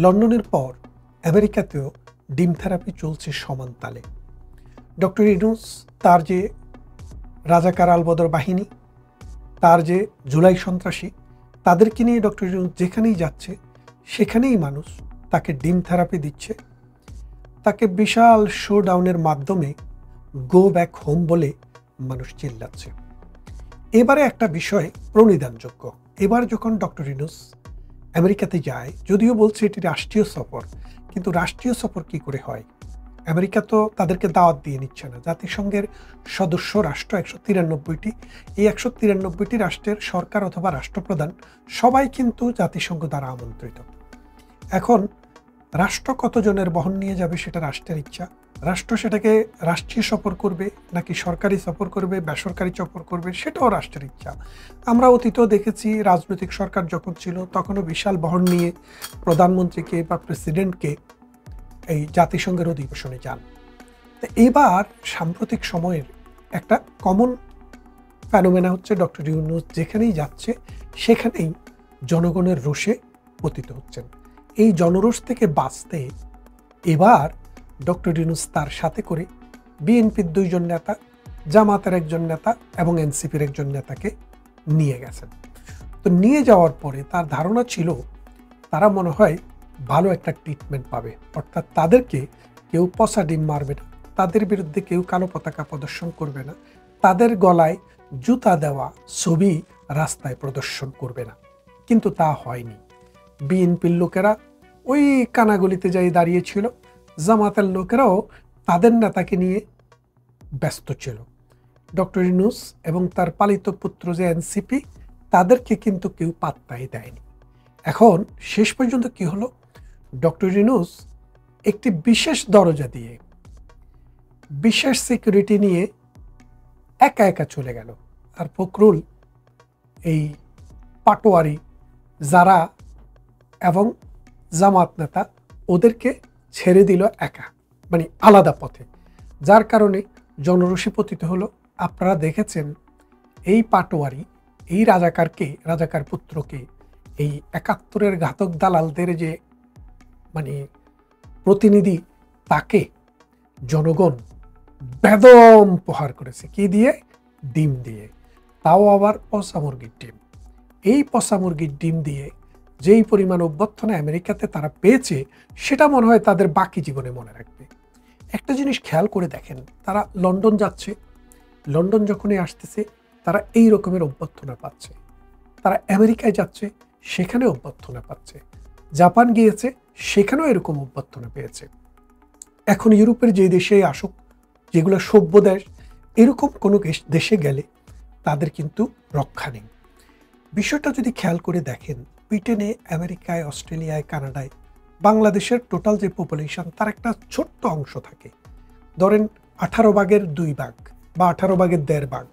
লন্ডনের পর আমেরিকাতেও ডিম থেরাপি চলছে সমান তালে। ডক্টর ইউনূস তার যে রাজাকার আলবদর বাহিনী, তার যে জুলাই সন্ত্রাসী, তাদেরকে নিয়ে ডক্টর ইউনূস যেখানেই যাচ্ছে সেখানেই মানুষ তাকে ডিম থেরাপি দিচ্ছে, তাকে বিশাল শোডাউনের মাধ্যমে গো ব্যাক হোম বলে মানুষ চিল্লাচ্ছে। এবারে একটা বিষয় প্রণিধানযোগ্য, এবার যখন ডক্টর ইউনূস আমেরিকাতে যায়, যদিও বলছে এটি রাষ্ট্রীয় সফর, কিন্তু রাষ্ট্রীয় সফর কি করে হয়? আমেরিকা তো তাদেরকে দাওয়াত দিয়ে নিচ্ছে না। জাতিসংঘের সদস্য রাষ্ট্র 193টি, এই 193টি রাষ্ট্রের সরকার অথবা রাষ্ট্রপ্রধান সবাই কিন্তু জাতিসংঘ দ্বারা আমন্ত্রিত। এখন রাষ্ট্র কতজনের বহন নিয়ে যাবে সেটা রাষ্ট্রের ইচ্ছা। রাষ্ট্র সেটাকে রাষ্ট্রীয় সফর করবে নাকি সরকারি সফর করবে, বেসরকারি সফর করবে, সেটাও রাষ্ট্রের ইচ্ছা। আমরা অতীতেও দেখেছি রাজনৈতিক সরকার যখন ছিল তখনও বিশাল বহন নিয়ে প্রধানমন্ত্রীকে বা প্রেসিডেন্টকে এই জাতিসংঘের অধিবেশনে যান। তো এবার সাম্প্রতিক সময়ের একটা কমন ফেনোমেনা হচ্ছে ডক্টর ইউনূস যেখানেই যাচ্ছে সেখানেই জনগণের রোষে পতিত হচ্ছেন। এই জনরোষ থেকে বাঁচতে এবার ডক্টর ইউনূস তার সাথে করে বিএনপির 2 জন নেতা, জামাতের 1 জন নেতা এবং এনসিপির 1 জন নেতাকে নিয়ে গেছেন। তো নিয়ে যাওয়ার পরে তার ধারণা ছিল তারা মনে হয় ভালো একটা ট্রিটমেন্ট পাবে, অর্থাৎ তাদেরকে কেউ পচা ডিম মারবে না, তাদের বিরুদ্ধে কেউ কালো পতাকা প্রদর্শন করবে না, তাদের গলায় জুতা দেওয়া ছবি রাস্তায় প্রদর্শন করবে না। কিন্তু তা হয়নি। বিএনপির লোকেরা ওই কানাগলিতে যাই দাঁড়িয়েছিল, জামাতের লোকেরাও তাদের নেতাকে নিয়ে ব্যস্ত ছিল। ডক্টর ইউনূস এবং তার পালিত পুত্র যে এনসিপি, তাদেরকে কিন্তু কেউ পাত্তাই দেয়নি। এখন শেষ পর্যন্ত কি হলো, ডক্টর ইউনূস একটি বিশেষ দরজা দিয়ে বিশেষ সিকিউরিটি নিয়ে একা একা চলে গেল। আর ফখরুল, এই পাটোয়ারি যারা এবং জামাত নেতা, ওদেরকে ছেড়ে দিল একা, মানে আলাদা পথে, যার কারণে জনরোষে পতিত হলো। আপনারা দেখেছেন এই পাটোয়ারি, এই রাজাকার পুত্রকে, এই 71-এর ঘাতক দালালদের যে মানে প্রতিনিধি, তাকে জনগণ বেদম প্রহার করেছে। কি দিয়ে? ডিম দিয়ে, তাও আবার পচা মুরগির ডিম। এই পচা মুরগির ডিম দিয়ে যেই পরিমাণ অভ্যর্থনা আমেরিকাতে তারা পেয়েছে সেটা মনে হয় তাদের বাকি জীবনে মনে রাখবে। একটা জিনিস খেয়াল করে দেখেন, তারা লন্ডন যাচ্ছে, লন্ডন যখনই আসতেছে তারা এই রকমের অভ্যর্থনা পাচ্ছে। তারা আমেরিকায় যাচ্ছে, সেখানে অভ্যর্থনা পাচ্ছে। জাপান গিয়েছে, সেখানেও এরকম অভ্যর্থনা পেয়েছে। এখন ইউরোপের যে দেশে আসুক, যেগুলো সভ্য দেশ, এরকম কোনো দেশে গেলে তাদের কিন্তু রক্ষা নেই। বিষয়টা যদি খেয়াল করে দেখেন, ব্রিটেনে, আমেরিকায়, অস্ট্রেলিয়ায়, কানাডায় বাংলাদেশের টোটাল যে পপুলেশন তার একটা ছোট্ট অংশ থাকে। ধরেন 18 ভাগের 2 ভাগ বা 18 ভাগের 1.5 ভাগ,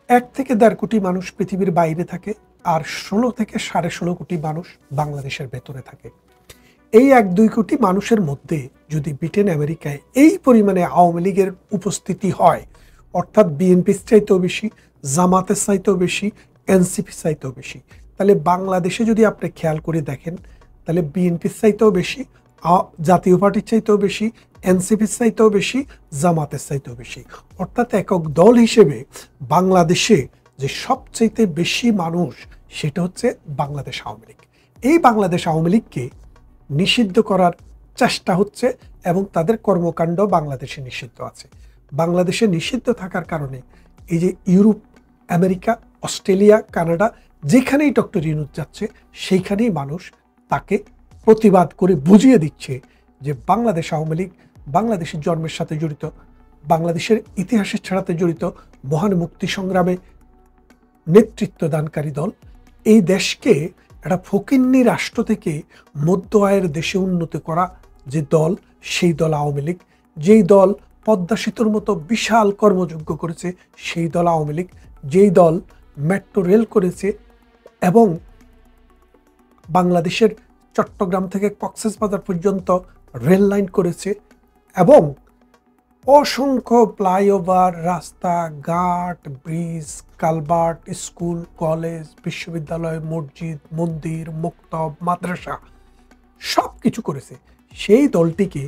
1 থেকে 1.5 কোটি মানুষ পৃথিবীর বাইরে থাকে, আর 16 থেকে 16.5 কোটি মানুষ বাংলাদেশের ভেতরে থাকে। এই 1-2 কোটি মানুষের মধ্যে যদি ব্রিটেন, আমেরিকায় এই পরিমাণে আওয়ামী লীগের উপস্থিতি হয়, অর্থাৎ বিএনপির চাইতেও বেশি, জামাতের চাইতেও বেশি, এনসিপির চাইতেও বেশি, তাহলে বাংলাদেশে যদি আপনি খেয়াল করে দেখেন, তাহলে বিএনপির চাইতেও বেশি, জাতীয় পার্টির চাইতেও বেশি, এনসিপির চাইতেও বেশি, জামাতের চাইতেও বেশি। অর্থাৎ একক দল হিসেবে বাংলাদেশে যে সবচাইতে বেশি মানুষ, সেটা হচ্ছে বাংলাদেশ আওয়ামী লীগ। এই বাংলাদেশ আওয়ামী লীগকে নিষিদ্ধ করার চেষ্টা হচ্ছে এবং তাদের কর্মকাণ্ড বাংলাদেশে নিষিদ্ধ আছে। বাংলাদেশে নিষিদ্ধ থাকার কারণে এই যে ইউরোপ, আমেরিকা, অস্ট্রেলিয়া, কানাডা, যেখানেই ডক্টর ইউনূস যাচ্ছে সেইখানেই মানুষ তাকে প্রতিবাদ করে বুঝিয়ে দিচ্ছে যে বাংলাদেশ আওয়ামী লীগ বাংলাদেশের জন্মের সাথে জড়িত, বাংলাদেশের ইতিহাসের ছাড়াতে জড়িত, মহান মুক্তি সংগ্রামে নেতৃত্ব দানকারী দল। এই দেশকে একটা ফকিন্নি রাষ্ট্র থেকে মধ্য আয়ের দেশে উন্নতি করা যে দল, সেই দল আওয়ামী লীগ। যেই দল পদ্মা সেতুর মতো বিশাল কর্মযজ্ঞ করেছে, সেই দল আওয়ামী লীগ। যেই দল মেট্রো রেল করেছে এবং বাংলাদেশের চট্টগ্রাম থেকে কক্সবাজার পর্যন্ত রেল লাইন করেছে এবং অসংখ্য ফ্লাইওভার, রাস্তা, ঘাট, ব্রিজ, কালভার্ট, স্কুল, কলেজ, বিশ্ববিদ্যালয়, মসজিদ, মন্দির, মক্তব, মাদ্রাসা সব কিছু করেছে, সেই দলটিকে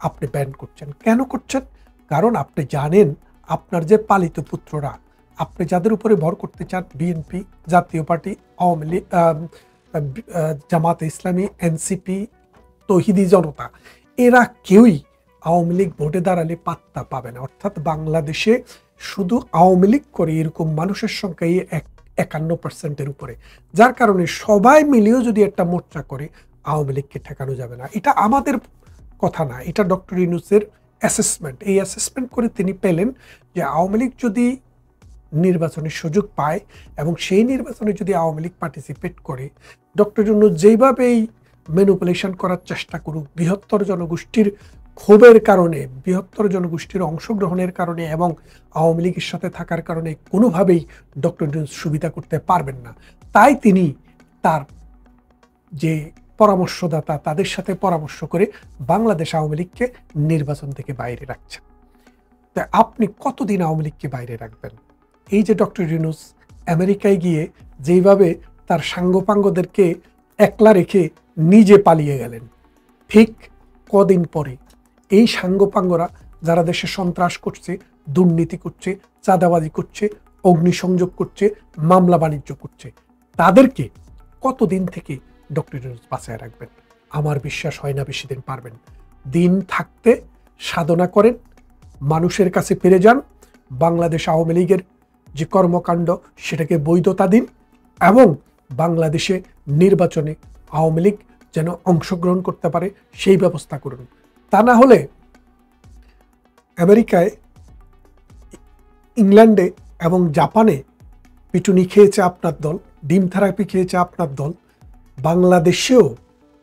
আপনি ব্যান করছেন। কেন করছেন? কারণ আপনি জানেন আপনার যে পালিত পুত্ররা, আপনি যাদের উপরে ভর করতে চান, বিএনপি, জাতীয় পার্টি, আওয়ামী লীগ, জামাতে ইসলামী, এনসিপি, তৌহিদি জনতা, এরা কেউই আওয়ামী লীগ ভোটে দাঁড়ালে পাত্তা পাবে না। অর্থাৎ বাংলাদেশে শুধু আওয়ামী লীগ করে এরকম মানুষের সংখ্যাই 51%-এর উপরে, যার কারণে সবাই মিলেও যদি একটা মোর্চা করে আওয়ামী লীগকে ঠেকানো যাবে না। এটা আমাদের কথা না, এটা ডক্টর ইউনূসের অ্যাসেসমেন্ট। এই অ্যাসেসমেন্ট করে তিনি পেলেন যে আওয়ামী লীগ যদি নির্বাচনের সুযোগ পায় এবং সেই নির্বাচনে যদি আওয়ামী লীগ পার্টিসিপেট করে, ডক্টর ইউনূস যেইভাবেই ম্যানিপুলেশন করার চেষ্টা করুক, বৃহত্তর জনগোষ্ঠীর ক্ষোভের কারণে, বৃহত্তর জনগোষ্ঠীর অংশগ্রহণের কারণে এবং আওয়ামী লীগের সাথে থাকার কারণে কোনোভাবেই ডক্টর ইউনূস সুবিধা করতে পারবেন না। তাই তিনি তার যে পরামর্শদাতা, তাদের সাথে পরামর্শ করে বাংলাদেশ আওয়ামী লীগকে নির্বাচন থেকে বাইরে রাখছেন। তাই আপনি কতদিন আওয়ামী লীগকে বাইরে রাখবেন? এই যে ডক্টর ইউনূস আমেরিকায় গিয়ে যেইভাবে তার সাঙ্গপাঙ্গদেরকে একলা রেখে নিজে পালিয়ে গেলেন, ঠিক কদিন পরে এই সাঙ্গপাঙ্গরা যারা দেশে সন্ত্রাস করছে, দুর্নীতি করছে, চাঁদাবাজি করছে, অগ্নিসংযোগ করছে, মামলা বাণিজ্য করছে, তাদেরকে কতদিন থেকে ডক্টর ইউনূস বাঁচায় রাখবেন? আমার বিশ্বাস হয় না বেশি দিন পারবেন। দিন থাকতে সাধনা করেন, মানুষের কাছে ফিরে যান, বাংলাদেশ আওয়ামী লীগের যে কর্মকাণ্ড সেটাকে বৈধতা দিন এবং বাংলাদেশে নির্বাচনে আওয়ামী লীগ যেন অংশগ্রহণ করতে পারে সেই ব্যবস্থা করুন। তা না হলে আমেরিকায়, ইংল্যান্ডে এবং জাপানে পিটুনি খেয়েছে আপনার দল, ডিম থেরাপি খেয়েছে আপনার দল, বাংলাদেশেও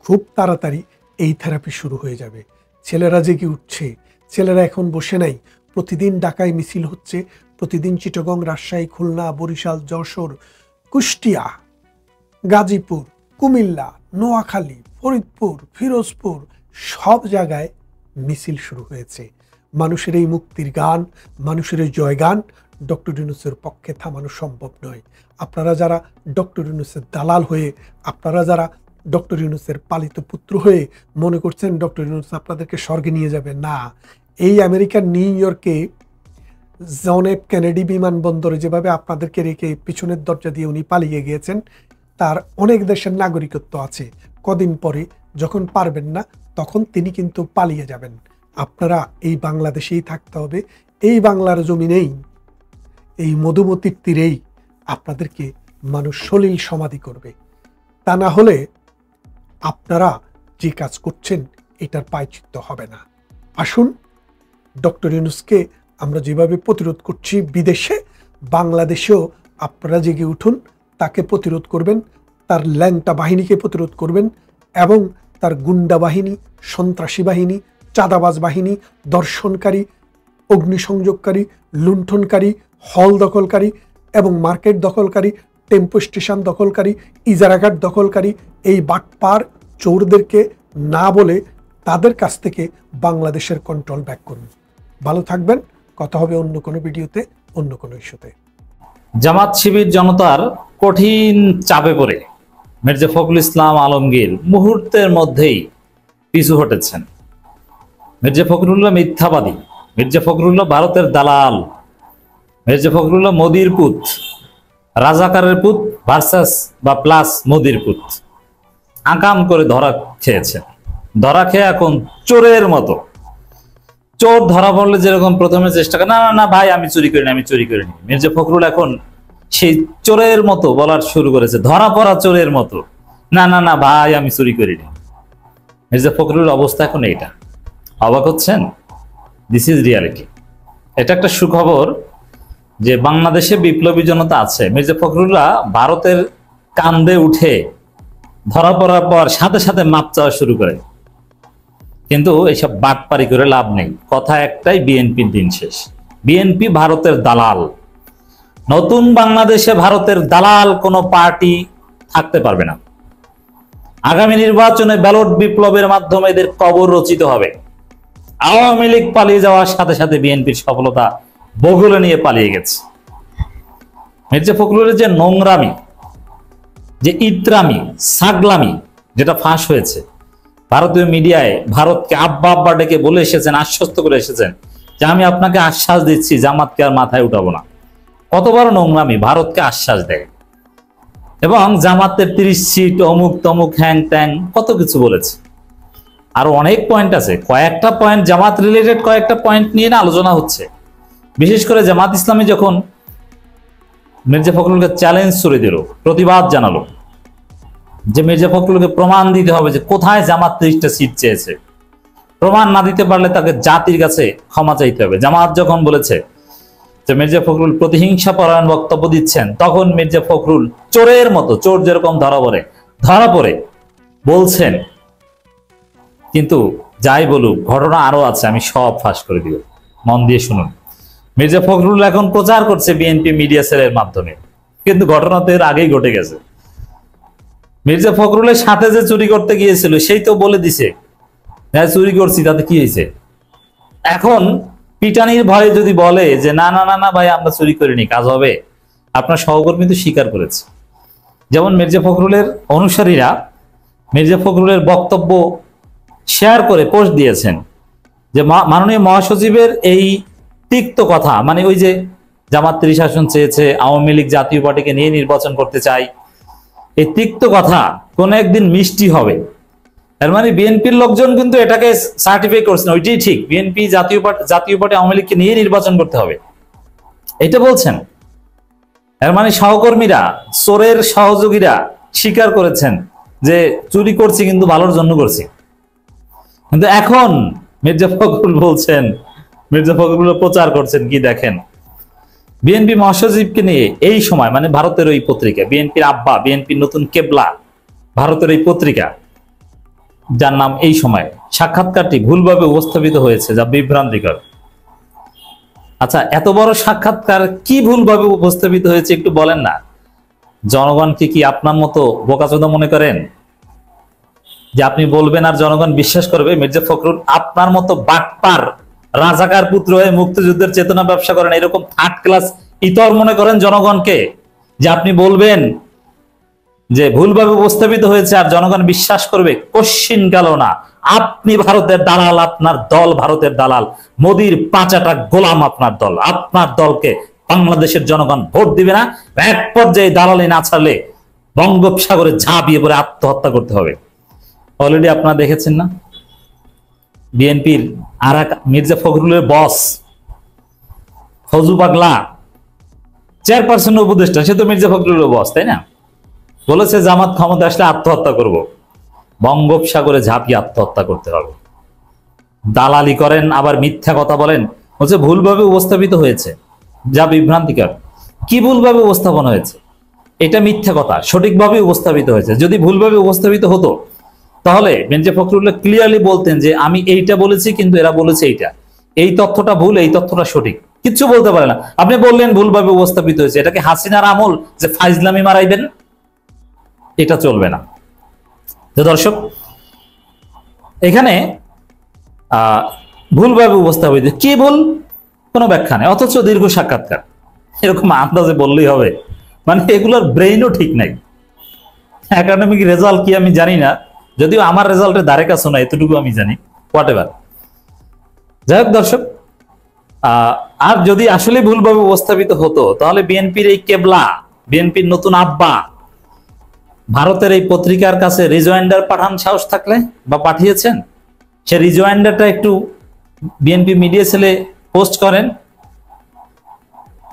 খুব তাড়াতাড়ি এই থেরাপি শুরু হয়ে যাবে। ছেলেরা জেগে উঠছে, ছেলেরা এখন বসে নাই। প্রতিদিন ঢাকায় মিছিল হচ্ছে, প্রতিদিন চিটাগং, রাজশাহী, খুলনা, বরিশাল, যশোর, কুষ্টিয়া, গাজীপুর, কুমিল্লা, নোয়াখালী, ফরিদপুর, ফিরোজপুর, সব জায়গায় মিছিল শুরু হয়েছে। মানুষের এই মুক্তির গান, মানুষের এই জয়গান ডক্টর ইউনূসের পক্ষে থামানো সম্ভব নয়। আপনারা যারা ডক্টর ইউনূসের দালাল হয়ে, আপনারা যারা ডক্টর ইউনূসের পালিত পুত্র হয়ে মনে করছেন ডক্টর ইউনূস আপনাদেরকে স্বর্গে নিয়ে যাবে, না। এই আমেরিকার নিউ ইয়র্কে জন এফ কেনেডি বিমানবন্দরে যেভাবে আপনাদেরকে রেখে পিছনের দরজা দিয়ে উনি পালিয়ে গিয়েছেন, তার অনেক দেশের নাগরিকত্ব আছে। কদিন পরে যখন পারবেন না, তখন তিনি কিন্তু পালিয়ে যাবেন। আপনারা এই বাংলাদেশেই থাকতে হবে, এই বাংলার জমিনেই, এই মধুমতির তীরেই আপনাদেরকে মানুষ সলিল সমাধি করবে। তা না হলে আপনারা যে কাজ করছেন এটার প্রায়শ্চিত্ত হবে না। আসুন, ডক্টর ইউনূসকে আমরা যেভাবে প্রতিরোধ করছি বিদেশে, বাংলাদেশেও আপনারা জেগে উঠুন, তাকে প্রতিরোধ করবেন, তার ল্যাংটা বাহিনীকে প্রতিরোধ করবেন এবং তার গুন্ডা বাহিনী, সন্ত্রাসী বাহিনী, চাঁদাবাজ বাহিনী, দর্শনকারী, অগ্নিসংযোগকারী, লুণ্ঠনকারী, হল দখলকারী এবং মার্কেট দখলকারী, টেম্পো স্টেশন দখলকারী, ইজারাঘাট দখলকারী, এই বাটপার চোরদেরকে না বলে তাদের কাছ থেকে বাংলাদেশের কন্ট্রোল ব্যাক করুন। ভালো থাকবেন, কথা হবে অন্য কোনো ভিডিওতে, অন্য কোনো ইস্যুতে। জামাত শিবির জনতার কঠিন চাপে পড়ে মির্জা ফখরুল ইসলাম আলমগীর মুহূর্তের মধ্যেই পিছু হটেছেন। মির্জা ফখরুল্লাহ মিথ্যাবাদী, মির্জা ফখরুল্লাহ ভারতের দালাল, মির্জা ফখরুল্লাহ মোদির পুত, রাজাকারের পুত ভার্সাস বা প্লাস মোদির পুত আকাম করে ধরা খেয়েছেন। ধরা খেয়ে এখন চোরের মতো, চোর ধরা পড়লে যেরকম প্রথমে চেষ্টা করে, না না না ভাই আমি চুরি করিনি, আমি চুরি করিনি, মির্জা ফখরুল এখন সেই চোরের মতো বলার শুরু করেছে, ধরা পড়া চোরের মতো, না না না ভাই আমি চুরি করিনি। মির্জা ফখরুলের অবস্থা এখন এইটা। অবাক হচ্ছেন? This is reality. এটা একটা সুখবর যে বাংলাদেশে বিপ্লবী জনতা আছে। মির্জা ফখরুল্লাহ ভারতের কান্দে উঠে ধরা পড়ার পর সাথে সাথে মাপ চাওয়া শুরু করে, কিন্তু এইসব বাটপারি করে লাভ নেই। কথা একটাই, বিএনপির দিন শেষ। বিএনপি ভারতের দালাল। নতুন বাংলাদেশে ভারতের দালাল কোনো পার্টি থাকতে পারবে না। আগামী নির্বাচনে ব্যালট বিপ্লবের মাধ্যমে এদের কবর রচিত হবে। আওয়ামী লীগ পালিয়ে যাওয়ার সাথে সাথে বিএনপির সফলতা বগলে নিয়ে পালিয়ে গেছে। মির্জা ফখরুলের যে নোংরামি, যে ইত্রামি, সাগলামি যেটা ফাঁস হয়েছে, ভারতীয় মিডিয়ায় ভারতকে আব্বা আব্বা ডেকে বলে এসেছেন, আশ্বস্ত করে এসেছেন যে আমি আপনাকে আশ্বাস দিচ্ছি জামাতকে আর মাথায় উঠাবো না। কত বড় নোংরামি, ভারতকে আশ্বাস দেয়। এবং জামাতের 30 সিট অমুক তমুক হ্যাং ত্যাং কত কিছু বলেছে। আরো অনেক পয়েন্ট আছে, কয়েকটা পয়েন্ট জামাত রিলেটেড কয়েকটা পয়েন্ট নিয়ে না আলোচনা হচ্ছে। বিশেষ করে জামাত ইসলামী যখন মির্জা ফখরুলকে চ্যালেঞ্জ করে দিল, প্রতিবাদ জানালো যে মির্জা ফখরুলকে প্রমাণ দিতে হবে যে কোথায় জামাত 30টা সিট চেয়েছে, প্রমাণ না দিতে পারলে তাকে জাতির কাছে ক্ষমা চাইতে হবে। জামাত যখন বলেছে যে মির্জা ফখরুল প্রতিহিংসা পরায়ণ বক্তব্য দিচ্ছেন, তখন মির্জা ফখরুল চোরের মতো, চোর যেরকম ধরা পড়ে বলছেন, কিন্তু যাই বলুক ঘটনা আরো আছে, আমি সব ফাঁস করে দিব, মন দিয়ে শুনুন। মির্জা ফখরুল এখন প্রচার করছে বিএনপি মিডিয়া সেলের মাধ্যমে, কিন্তু ঘটনা তো এর আগেই ঘটে গেছে। মির্জা ফখরুলের সাথে যে চুরি করতে গিয়েছিল সেই তো বলে দিছে চুরি করছি, তাতে কি হয়েছে? এখন পিটানির ভয়ে যদি বলে যে না না না না ভাই আমরা চুরি করিনি, কাজ হবে, আপনার সহকর্মী তো স্বীকার করেছে। যেমন মির্জা ফখরুলের অনুসারীরা মির্জা ফখরুলের বক্তব্য শেয়ার করে পোস্ট দিয়েছেন যে মাননীয় মহাসচিবের এই তিক্ত কথা, মানে ওই যে জামাত 30 আসন চেয়েছে, আওয়ামী লীগ জাতীয় পার্টিকে নিয়ে নির্বাচন করতে চাই, এই তিক্ত কথা কোন একদিন মিষ্টি হবে। এর মানে বিএনপির লোকজন কিন্তু এটাকে সার্টিফাই করছেন, ওইটাই ঠিক, বিএনপি জাতীয় পার্টি আওয়ামী লীগকে নিয়ে নির্বাচন করতে হবে, এটা বলছেন। এর মানে সহকর্মীরা, চোরের সহযোগীরা স্বীকার করেছেন যে চুরি করছি কিন্তু ভালোর জন্য করছি। কিন্তু এখন মির্জা ফখরুল বলছেন, মির্জা ফখরুল প্রচার করছেন কি দেখেন, বিএনপি মহাসচিবকে নিয়ে এই সময়, মানে ভারতের ওই পত্রিকা, বিএনপির আব্বা, বিএনপির নতুন কেবলা, ভারতের এই পত্রিকা যার নাম এই সময়, সাক্ষাৎকারটি ভুলভাবে উপস্থাপিত হয়েছে, যা বিভ্রান্তিকর। আচ্ছা, এত বড় সাক্ষাৎকার কি ভুলভাবে উপস্থাপিত হয়েছে একটু বলেন না। জনগণকে কি আপনার মতো বোকাচোদা মনে করেন যে আপনি বলবেন আর জনগণ বিশ্বাস করবে? মির্জা ফখরুল আপনার মতো বাটপার রাজাকার পুত্র হয়ে মুক্তিযুদ্ধের চেতনা ব্যবসা করেন, এরকম থার্ড ক্লাস ইতর মনে করেন জনগণকে যে আপনি বলবেন যে ভুলভাবে উপস্থাপিত হয়েছে আর জনগণ বিশ্বাস করবে? কশ্চিন গেল না। আপনি ভারতের দালাল, আপনার দল ভারতের দালাল, মোদির পাঁচাটা গোলাম আপনার দল। আপনার দলকে বাংলাদেশের জনগণ ভোট দিবে না, এক পর্যায়ে দালালি না ছাড়লে বঙ্গোপসাগরে ঝাঁপিয়ে পড়ে আত্মহত্যা করতে হবে। অলরেডি আপনারা দেখেছেন না, বিএনপির আর এক মির্জা ফখরুলের বস ফজু পাগলা, চেয়ারপারসন উপদেষ্টা, সে তো মির্জা ফখরুলের বস, তাই না? বলেছে জামাত ক্ষমতা আসলে আত্মহত্যা করব, বঙ্গোপসাগরে ঝাঁপিয়ে আত্মহত্যা করতে হবে। দালালি করেন, আবার মিথ্যা কথা বলেন, বলছে ভুলভাবে উপস্থাপিত হয়েছে, যা বিভ্রান্তিকর। কি ভুলভাবে উপস্থাপন হয়েছে? এটা মিথ্যা কথা, সঠিকভাবে উপস্থাপিত হয়েছে। যদি ভুলভাবে উপস্থাপিত হতো তাহলে মির্জা ফখরুল্লাহ ক্লিয়ারলি বলতেন যে আমি এইটা বলেছি কিন্তু এরা বলেছে এইটা, এই তথ্যটা ভুল, এই তথ্যটা সঠিক। কিচ্ছু বলতে পারে না। আপনি বললেন ভুলভাবে উপস্থাপিত হয়েছে, এটাকে হাসিনার আমল যে ফাইজলামি মারাইবেন, এটা চলবে না। তো দর্শক, এখানে ভুলভাবে উপস্থাপিত, কি ভুল কোনো ব্যাখ্যা নেই, অথচ দীর্ঘ সাক্ষাৎকার, এরকম আন্দাজে বললেই হবে? মানে এগুলোর ব্রেইনও ঠিক নাই। একাডেমিক রেজাল্ট কি আমি জানি না, যদিও আমার রেজাল্টের ধারে কাছে না, এতটুকু আমি জানি। হোয়াটএভার, যাই হোক দর্শক, আর যদি আসলে ভুলভাবে উপস্থাপিত হতো তাহলে বিএনপির এই কেবলা, বিএনপির নতুন আব্বা ভারতের এই পত্রিকার কাছে রিজয়েন্ডার পাঠান সাহস থাকলে, বা পাঠিয়েছেন, সে রিজয়েন্ডারটা একটু বিএনপি মিডিয়া সেলে পোস্ট করেন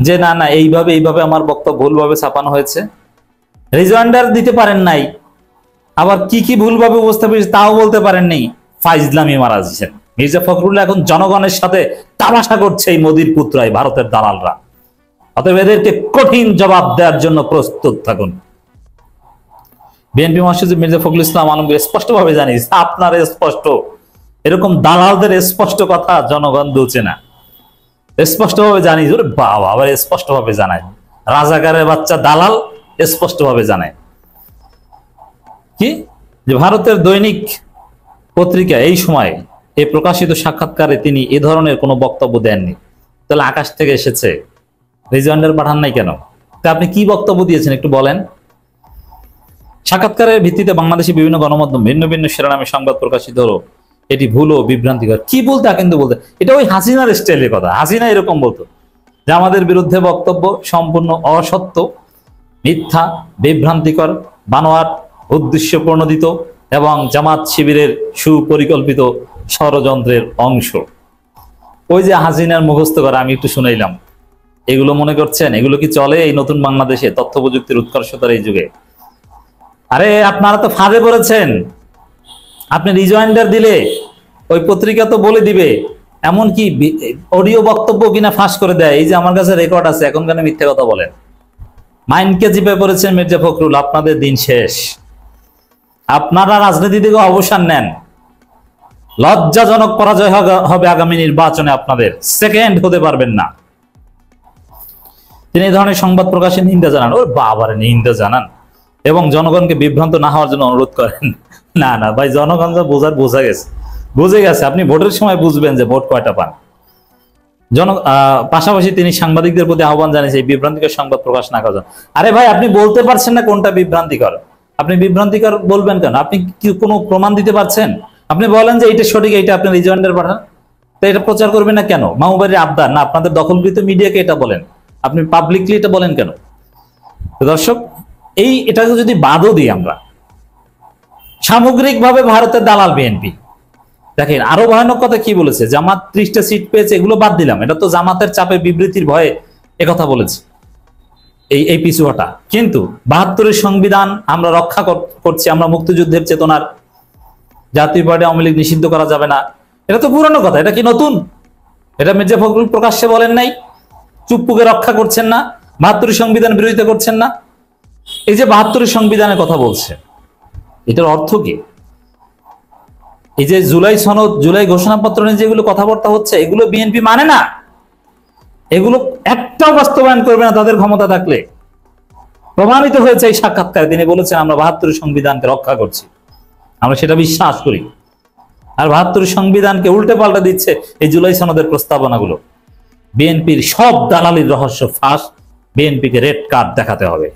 যে না না এইভাবে আমার বক্তব্য ভুলভাবে ছাপানো হয়েছে। রিজয়েন্ডার দিতে পারেন নাই, আবার কি কি ভুলভাবে উপস্থাপিত তাও বলতে পারেন নাই, ফাইজলামি মারা দিচ্ছেন। মির্জা ফখরুল এখন জনগণের সাথে তামাশা করছে এই মোদির পুত্রাই, ভারতের দালালরা। অতএব এদেরকে কঠিন জবাব দেওয়ার জন্য প্রস্তুত থাকুন। বিএনপি মহাসচিব মির্জা ফখরুল ইসলাম আলমগীর স্পষ্টভাবে জানিস, আপনার স্পষ্ট, এরকম দালালদের স্পষ্ট কথা জনগণ দুলছে না, স্পষ্টভাবে জানিস। ওরে বাবা, আবার স্পষ্টভাবে জানায়, রাজাকারের বাচ্চা দালাল স্পষ্টভাবে জানায় কি যে ভারতের দৈনিক পত্রিকা এই সময় এই প্রকাশিত সাক্ষাৎকারে তিনি এ ধরনের কোনো বক্তব্য দেননি। তাহলে আকাশ থেকে এসেছে, রিজয়েন্ডার পাঠান নাই কেন? তা আপনি কি বক্তব্য দিয়েছেন একটু বলেন। সাক্ষাৎকারের ভিত্তিতে বাংলাদেশে বিভিন্ন গণমাধ্যম ভিন্ন ভিন্ন শিরোনামে সংবাদ প্রকাশিত হলো, এটি ভুল ও বিভ্রান্তিকর। কি বলতে কিন্তু বলতে, এটা ওই হাসিনার স্টাইলের কথা। হাসিনা এরকম বলতো যে আমাদের বিরুদ্ধে বক্তব্য সম্পূর্ণ অসত্য, মিথ্যা, বিভ্রান্তিকর, বানোয়াট, উদ্দেশ্য প্রণোদিত এবং জামাত শিবিরের সুপরিকল্পিত ষড়যন্ত্রের অংশ। ওই যে হাসিনার মুখস্থ করা আমি একটু শুনাইলাম, এগুলো মনে করছেন এগুলো কি চলে এই নতুন বাংলাদেশে, তথ্য প্রযুক্তির উৎকর্ষতার এই যুগে? আরে আপনারা তো ফাঁদে পড়েছেন। আপনি রিজয়েন্ডার দিলে ওই পত্রিকা তো বলে দিবে, এমনকি অডিও বক্তব্য কিনা ফাঁস করে দেয়। এই যে আমার কাছে রেকর্ড আছে, এখন কেন মিথ্যে কথা বলেন? মাইন্ডকে চিপে পড়েছেন মির্জা ফখরুল, আপনাদের দিন শেষ। আপনারা রাজনীতি থেকে অবসর নেন। লজ্জাজনক পরাজয় হবে আগামী নির্বাচনে, আপনাদের সেকেন্ড হতে পারবেন না। তিনি এই ধরনের সংবাদ প্রকাশে নিন্দা জানান। ওর বাবার নিন্দা জানান এবং জনগণকে বিভ্রান্ত না হওয়ার জন্য অনুরোধ করেন। না না ভাই, জনগণ যা বুঝে গেছে। আপনি ভোটের সময় বুঝবেন যে ভোট কয়টা পান। পাশাপাশি তিনি সাংবাদিকদের প্রতি আহ্বান জানিয়েছে এই বিভ্রান্তিকর সংবাদ প্রকাশ না করার জন্য। আরে ভাই, আপনি বলতে পারছেন না কোনটা বিভ্রান্তিকর? আপনি বিভ্রান্তিকর বলবেন কেন? আপনি কি কোনো প্রমাণ দিতে পারছেন? আপনি বলেন যে এইটা সঠিক, এইটা আপনি রিজয়েন্ডার পাঠান, তো এটা প্রচার করবেন না কেন? মাহবুবাড়ির আবদার না, আপনাদের দখলকৃত মিডিয়াকে এটা বলেন, আপনি পাবলিকলি এটা বলেন কেন? দর্শক, এটাকে যদি বাদও দিই আমরা, সামগ্রিকভাবে ভারতের দালাল বিএনপি। দেখেন আরো ভয়ানক কথা কি বলেছে, জামাত 30টা সিট পেয়েছে, এগুলো বাদ দিলাম, এটা তো জামাতের চাপে বিবৃতির ভয়ে একথা বলেছে এই পিছু হটা। কিন্তু 72-এর সংবিধান আমরা রক্ষা করছি, আমরা মুক্তিযুদ্ধের চেতনার, জাতীয় পার্টি আওয়ামী লীগ নিষিদ্ধ করা যাবে না, এটা তো পুরনো কথা। এটা কি নতুন? এটা মির্জা ফখরুল প্রকাশ্যে বলেন নাই? চুপ্পুকে রক্ষা করছেন না, 72-এর সংবিধান বিরোধিতা করছেন না। এই যে 72-এর সংবিধানের কথা বলছে, এটার অর্থ কি? এই যে জুলাই সনদ, জুলাই ঘোষণাপত্র নিয়ে যেগুলো কথাবার্তা হচ্ছে, এগুলো বিএনপি মানে না, এগুলো একটাও বাস্তবায়ন করবে না তাদের ক্ষমতা থাকলে। প্রমাণিত হয়েছে এই সাক্ষাৎকারে, তিনি বলেছেন আমরা 72-এর সংবিধানকে রক্ষা করছি, আমরা সেটা বিশ্বাস করি। আর 72-এর সংবিধানকে উল্টে পাল্টা দিচ্ছে এই জুলাই সনদের প্রস্তাবনাগুলো। বিএনপির সব দালালির রহস্য ফাঁস, বিএনপিকে রেড কার্ড দেখাতে হবে।